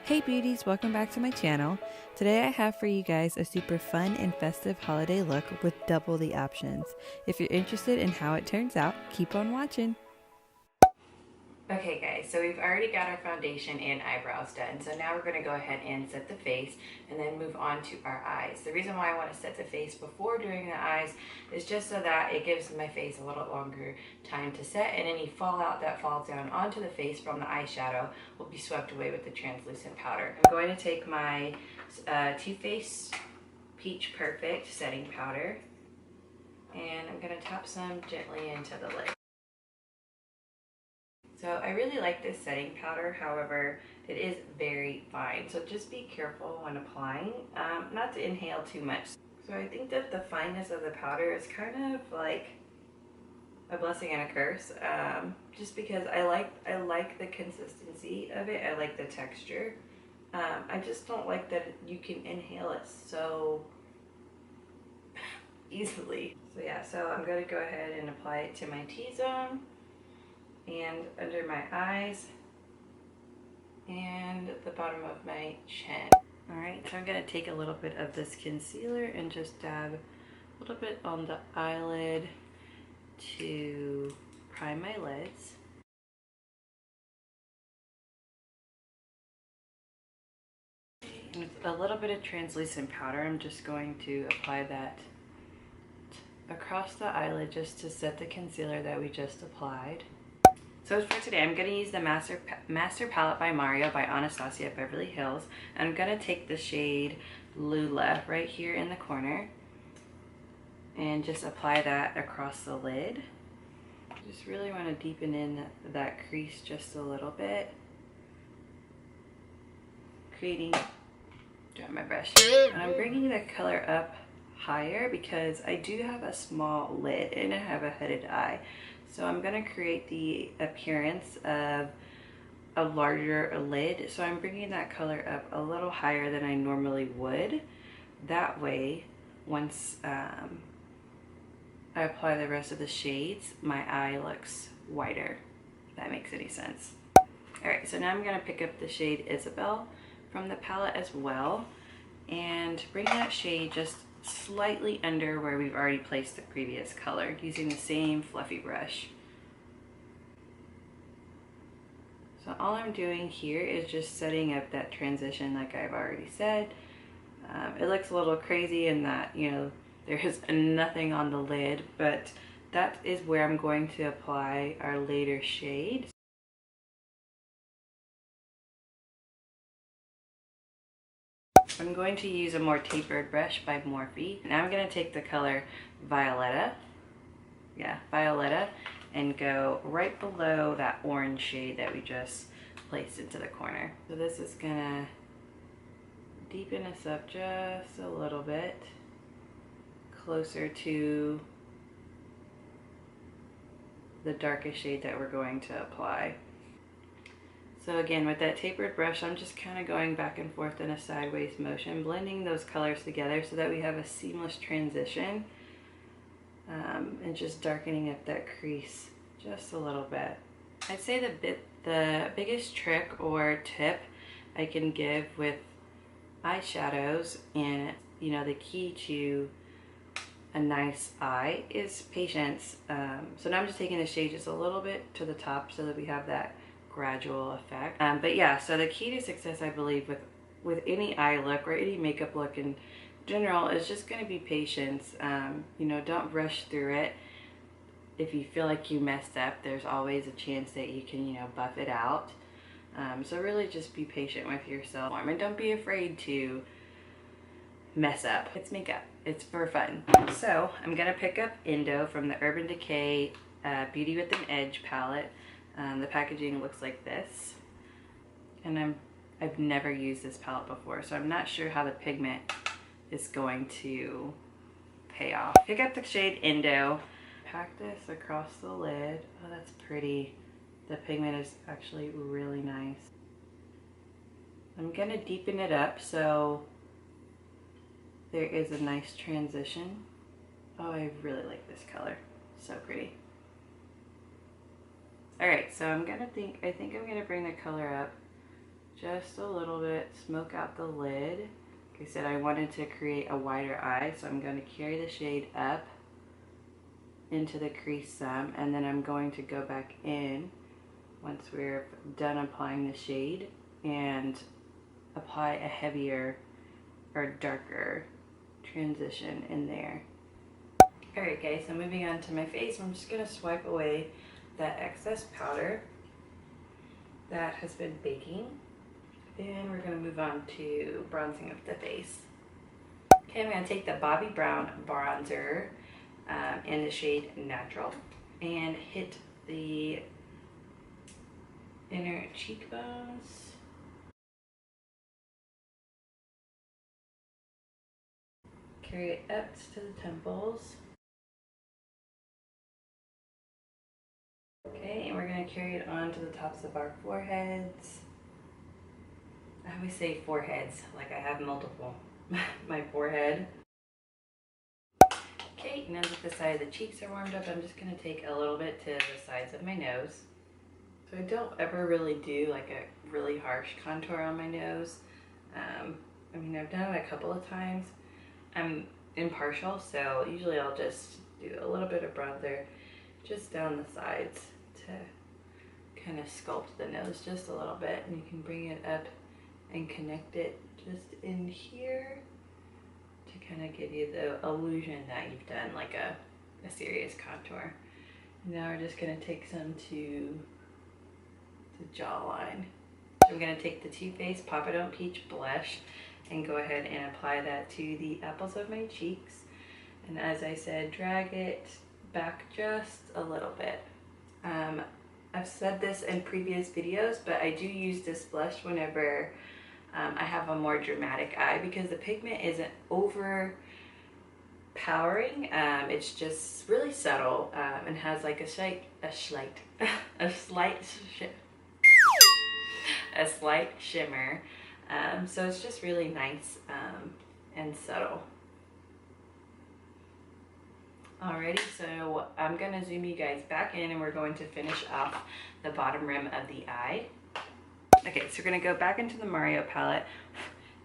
Hey beauties, welcome back to my channel. Today I have for you guys a super fun and festive holiday look with double the options. If you're interested in how it turns out, keep on watching. Okay guys, so we've already got our foundation and eyebrows done. So now we're going to go ahead and set the face and then move on to our eyes. The reason why I want to set the face before doing the eyes is just so that it gives my face a little longer time to set, and any fallout that falls down onto the face from the eyeshadow will be swept away with the translucent powder. I'm going to take my Too Faced Peach Perfect setting powder and I'm going to tap some gently into the lid. So I really like this setting powder, however, it is very fine. So just be careful when applying, not to inhale too much. So I think that the fineness of the powder is kind of like a blessing and a curse, just because I like the consistency of it, I like the texture. I just don't like that you can inhale it so easily. So yeah, so I'm going to go ahead and apply it to my T-zone and under my eyes and the bottom of my chin. Alright, so I'm going to take a little bit of this concealer and just dab a little bit on the eyelid to prime my lids. And with a little bit of translucent powder, I'm just going to apply that across the eyelid just to set the concealer that we just applied. So for today, I'm going to use the Master Palette by Miriah by Anastasia Beverly Hills. And I'm going to take the shade Lula right here in the corner and just apply that across the lid. Just really want to deepen in that crease just a little bit. Doing my brush. And I'm bringing the color up higher because I do have a small lid and I have a hooded eye. So I'm going to create the appearance of a larger lid. So I'm bringing that color up a little higher than I normally would. That way, once I apply the rest of the shades, my eye looks wider, if that makes any sense. Alright, so now I'm going to pick up the shade Isabel from the palette as well and bring that shade just slightly under where we've already placed the previous color using the same fluffy brush. So all I'm doing here is just setting up that transition like I've already said. It looks a little crazy in that, you know, there is nothing on the lid, but that is where I'm going to apply our later shade. I'm going to use a more tapered brush by Morphe. Now I'm going to take the color Violetta, and go right below that orange shade that we just placed into the corner. So this is going to deepen us up just a little bit closer to the darkest shade that we're going to apply. So again, with that tapered brush, I'm just kind of going back and forth in a sideways motion, blending those colors together so that we have a seamless transition, and just darkening up that crease just a little bit. I'd say the biggest trick or tip I can give with eyeshadows, and you know, the key to a nice eye is patience. So now I'm just taking the shade just a little bit to the top so that we have that gradual effect. But yeah, so the key to success, I believe, with any eye look or any makeup look in general is just going to be patience. You know, don't rush through it. If you feel like you messed up, there's always a chance that you can, you know, buff it out. So really just be patient with yourself and don't be afraid to mess up. It's makeup. It's for fun. So I'm going to pick up Indo from the Urban Decay Beauty with an Edge palette. The packaging looks like this, and I've never used this palette before, so I'm not sure how the pigment is going to pay off. Pick up the shade Indo, pack this across the lid. Oh, that's pretty. The pigment is actually really nice. I'm gonna deepen it up so there is a nice transition. Oh, I really like this color. So pretty. Alright, so I think I'm gonna bring the color up just a little bit, smoke out the lid. Like I said, I wanted to create a wider eye, so I'm going to carry the shade up into the crease some, and then I'm going to go back in once we're done applying the shade and apply a heavier or darker transition in there. Alright guys, so moving on to my face, I'm just going to swipe away that excess powder that has been baking. And we're going to move on to bronzing up the face. Okay, I'm going to take the Bobbi Brown bronzer in the shade Natural and hit the inner cheekbones. Carry it up to the temples. Okay, and we're going to carry it on to the tops of our foreheads. I always say foreheads, like I have multiple. My forehead. Okay, now that the side of the cheeks are warmed up, I'm just going to take a little bit to the sides of my nose. So I don't ever really do like a really harsh contour on my nose. I mean, I've done it a couple of times. I'm impartial, so usually I'll just do a little bit of bronzer just down the sides to kind of sculpt the nose just a little bit, and you can bring it up and connect it just in here to kind of give you the illusion that you've done like a serious contour. Now we're just going to take some to the jawline. So I'm going to take the Too Faced Papa Don't Peach blush and go ahead and apply that to the apples of my cheeks. And as I said, drag it back just a little bit. I've said this in previous videos, but I do use this blush whenever I have a more dramatic eye because the pigment isn't overpowering. It's just really subtle and has like a slight shimmer. So it's just really nice and subtle. Alrighty, so I'm going to zoom you guys back in and we're going to finish off the bottom rim of the eye. Okay, so we're going to go back into the Miriah palette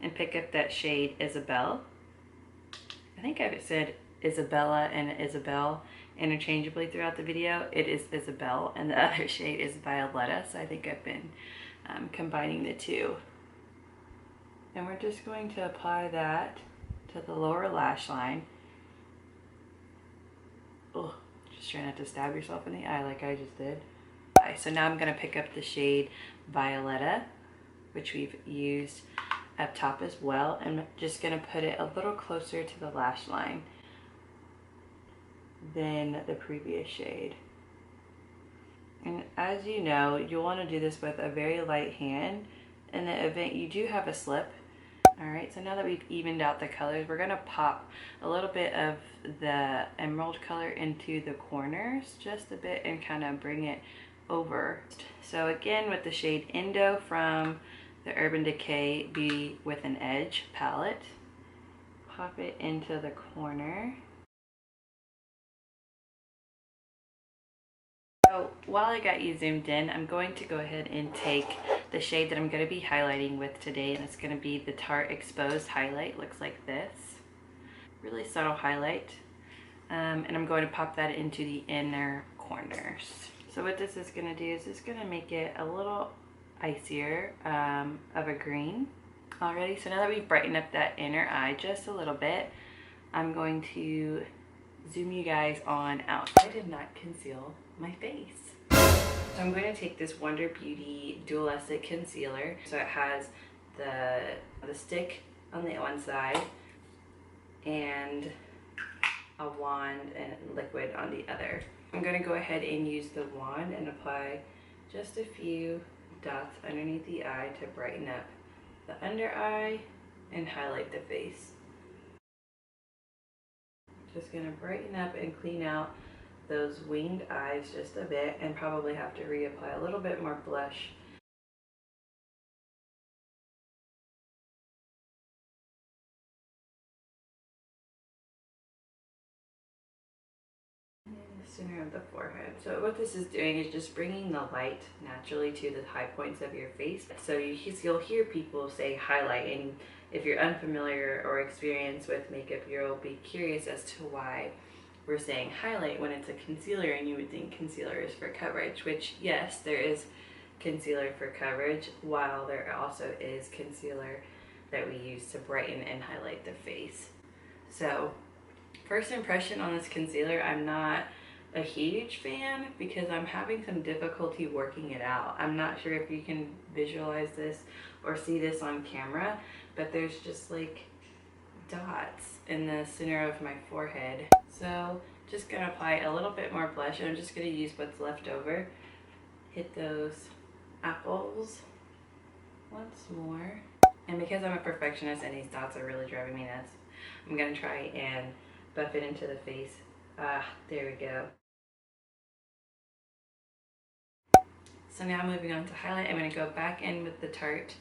and pick up that shade Isabelle. I think I've said Isabella and Isabel interchangeably throughout the video. It is Isabelle, and the other shade is Violetta, so I think I've been combining the two. And we're just going to apply that to the lower lash line. Oh, just try not to stab yourself in the eye like I just did. Okay, so now I'm going to pick up the shade Violetta, which we've used up top as well, and I'm just going to put it a little closer to the lash line than the previous shade. And as you know, you'll want to do this with a very light hand in the event you do have a slip. Alright, so now that we've evened out the colors, we're going to pop a little bit of the emerald color into the corners, just a bit, and kind of bring it over. So again, with the shade Indo from the Urban Decay Beauty with an Edge palette, pop it into the corner. So while I got you zoomed in, I'm going to go ahead and take the shade that I'm going to be highlighting with today, and it's going to be the Tarte Exposed Highlight. Looks like this. Really subtle highlight. And I'm going to pop that into the inner corners. So what this is going to do is it's going to make it a little icier of a green. Alrighty, so now that we've brightened up that inner eye just a little bit, I'm going to zoom you guys on out. I did not conceal my face. So I'm going to take this Wonder Beauty Dual Essence Concealer. So it has the stick on the one side and a wand and liquid on the other. I'm going to go ahead and use the wand and apply just a few dots underneath the eye to brighten up the under eye and highlight the face. Just going to brighten up and clean out those winged eyes just a bit, and probably have to reapply a little bit more blush. center of the forehead. So what this is doing is just bringing the light naturally to the high points of your face. So you'll hear people say highlight, and if you're unfamiliar or experienced with makeup, you'll be curious as to why we're saying highlight when it's a concealer, and you would think concealer is for coverage, which yes, there is concealer for coverage, while there also is concealer that we use to brighten and highlight the face. So first impression on this concealer, I'm not a huge fan because I'm having some difficulty working it out. I'm not sure if you can visualize this or see this on camera, but there's just like dots in the center of my forehead. So just gonna apply a little bit more blush, and I'm just gonna use what's left over. Hit those apples once more. And because I'm a perfectionist and these dots are really driving me nuts, I'm gonna try and buff it into the face. There we go. So now moving on to highlight, I'm gonna go back in with the Tarte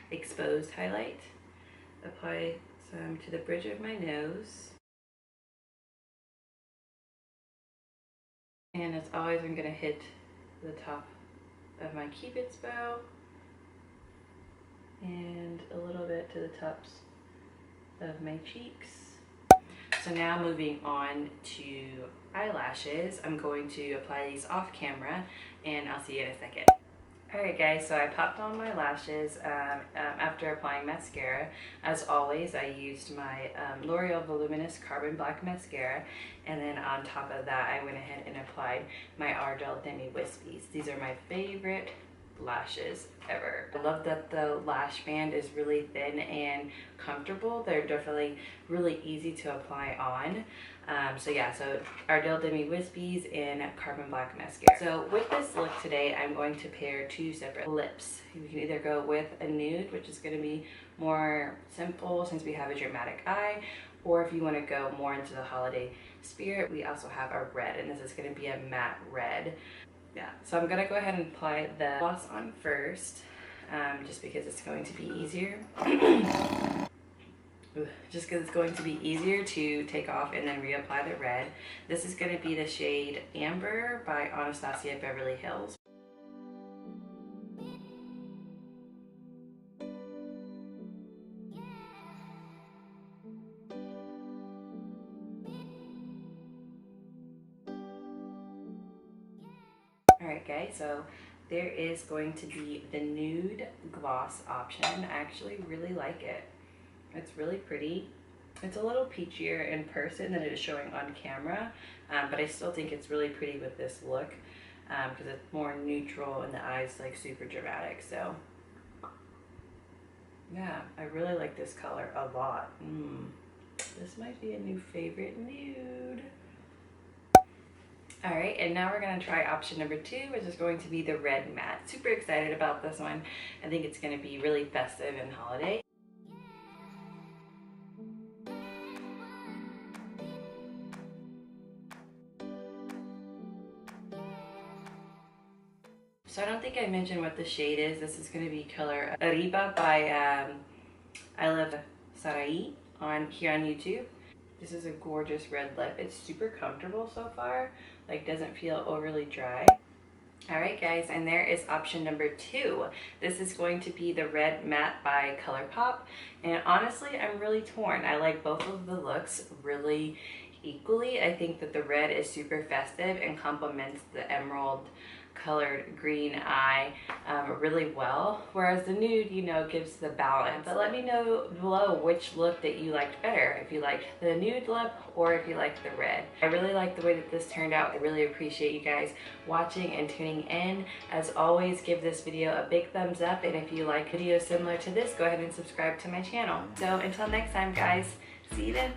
Exposed Highlight. Apply some to the bridge of my nose. And as always, I'm gonna hit the top of my Cupid's bow and a little bit to the tops of my cheeks. So now moving on to eyelashes, I'm going to apply these off camera, and I'll see you in a second. Alright guys, so I popped on my lashes after applying mascara. As always, I used my L'Oreal Voluminous Carbon Black Mascara, and then on top of that I went ahead and applied my Ardell Demi Wispies. These are my favorite lashes ever. I love that the lash band is really thin and comfortable. They're definitely really easy to apply on. So Ardell Demi Wispies and Carbon Black Mascara. So with this look today, I'm going to pair two separate lips. You can either go with a nude, which is going to be more simple since we have a dramatic eye, or if you want to go more into the holiday spirit, we also have a red, and this is going to be a matte red. Yeah, so I'm gonna go ahead and apply the gloss on first, just because it's going to be easier. Just because it's going to be easier to take off and then reapply the red. This is going to be the shade Amber by Anastasia Beverly Hills. Alright guys, so there is going to be the nude gloss option. I actually really like it. It's really pretty. It's a little peachier in person than it is showing on camera, but I still think it's really pretty with this look because it's more neutral and the eye's like super dramatic. So yeah, I really like this color a lot. This might be a new favorite nude. Alright, and now we're going to try option number 2, which is going to be the red matte. Super excited about this one. I think it's going to be really festive and holiday. So I don't think I mentioned what the shade is. This is going to be color Arriba by I Love Sarai here on YouTube. This is a gorgeous red lip. It's super comfortable so far. Like, doesn't feel overly dry. Alright guys, and there is option number 2. This is going to be the red matte by ColourPop. And honestly, I'm really torn. I like both of the looks really equally. I think that the red is super festive and complements the emerald colored green eye really well, whereas the nude, you know, gives the balance. But let me know below which look that you liked better, if you liked the nude lip or if you liked the red. I really like the way that this turned out. I really appreciate you guys watching and tuning in. As always, give this video a big thumbs up, and if you like videos similar to this, go ahead and subscribe to my channel. So until next time guys, see you then.